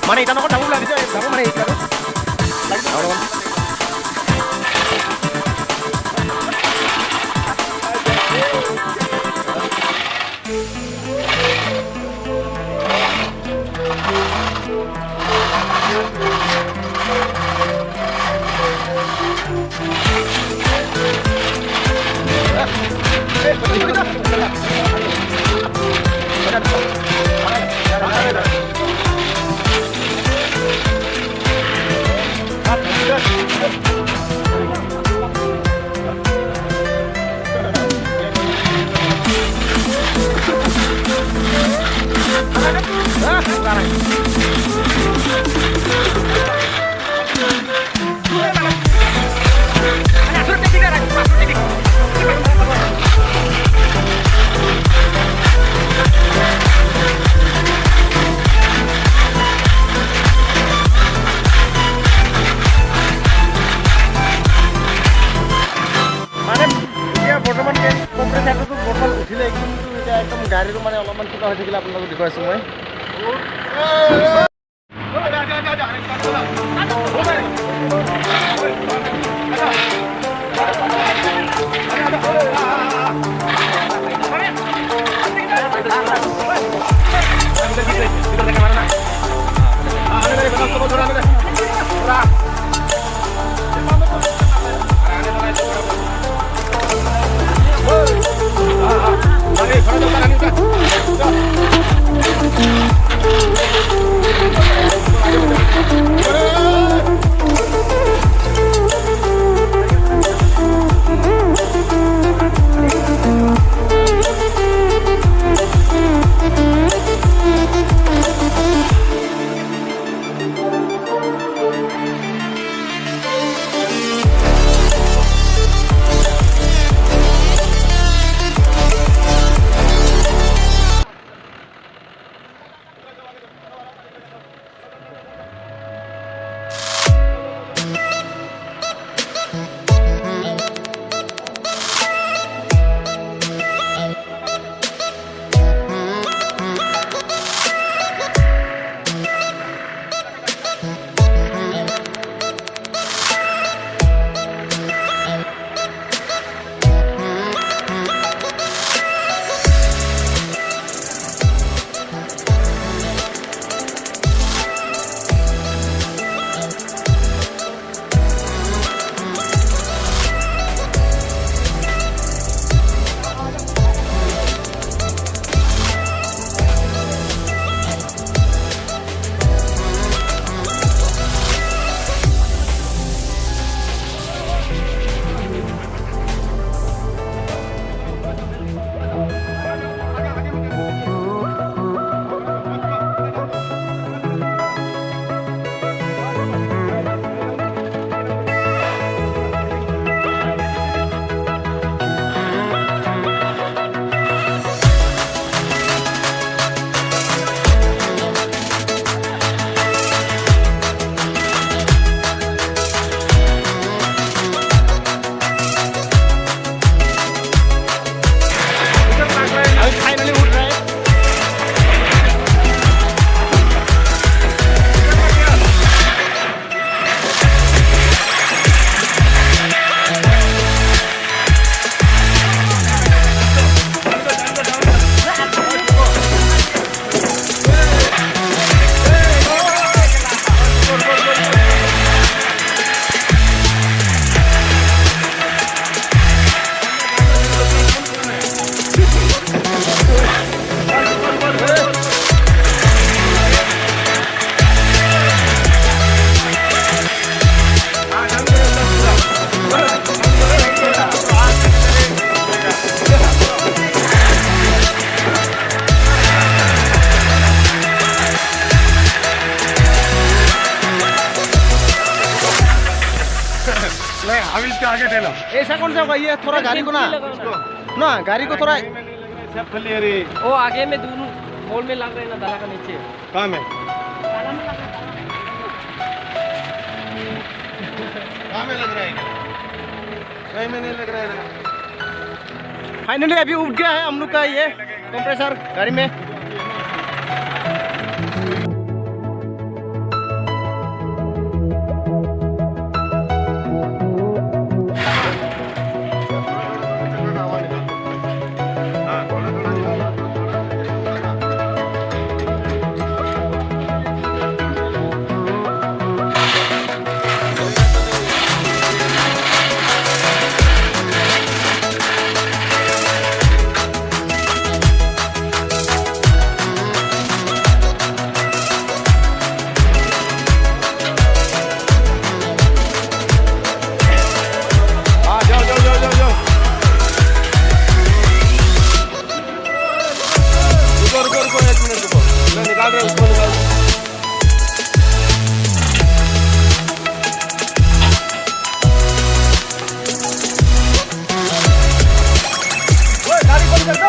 Mana ikan aku tahu lah bisa, tahu mana ikan? Lagi tahu. गाड़ी माने अलपमान कितना हो থাকিলে আপোনালোকক দেখুৱাইছো মই इसके आगे ठेला। ऐसा कौन सा होगा ये? थोड़ा गाड़ी को ना ना गाड़ी को थोड़ा वो आगे में दोनों मोड़ में लग रहे हैं ना, दाला का नीचे कहाँ में? कहाँ में लग रहा है? कहीं में नहीं लग रहा है। फाइनली अभी उठ गया है हम लोग का ये कंप्रेसर गाड़ी में। निकाल रहे उसको निकाल। गाड़ी बंद कर दो।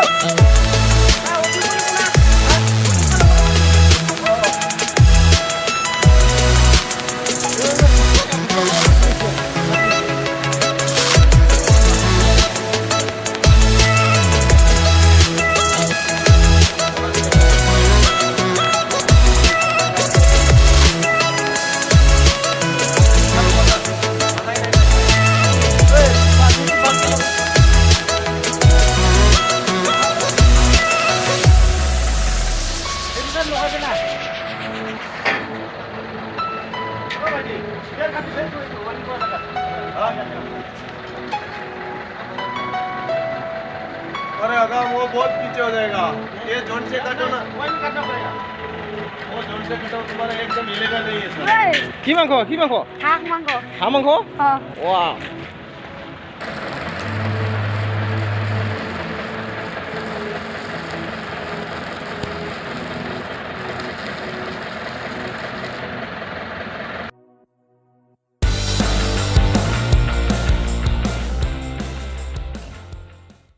अरे अगर वो बहुत पीछे हो जाएगा, ये जोन से काटो ना, वही काटना पड़ेगा। वो जोन से काटो तुम्हारा एकदम हिलेगा नहीं है सर। की मांगो हाक मांगो। हाँ मांगो हाँ। वाह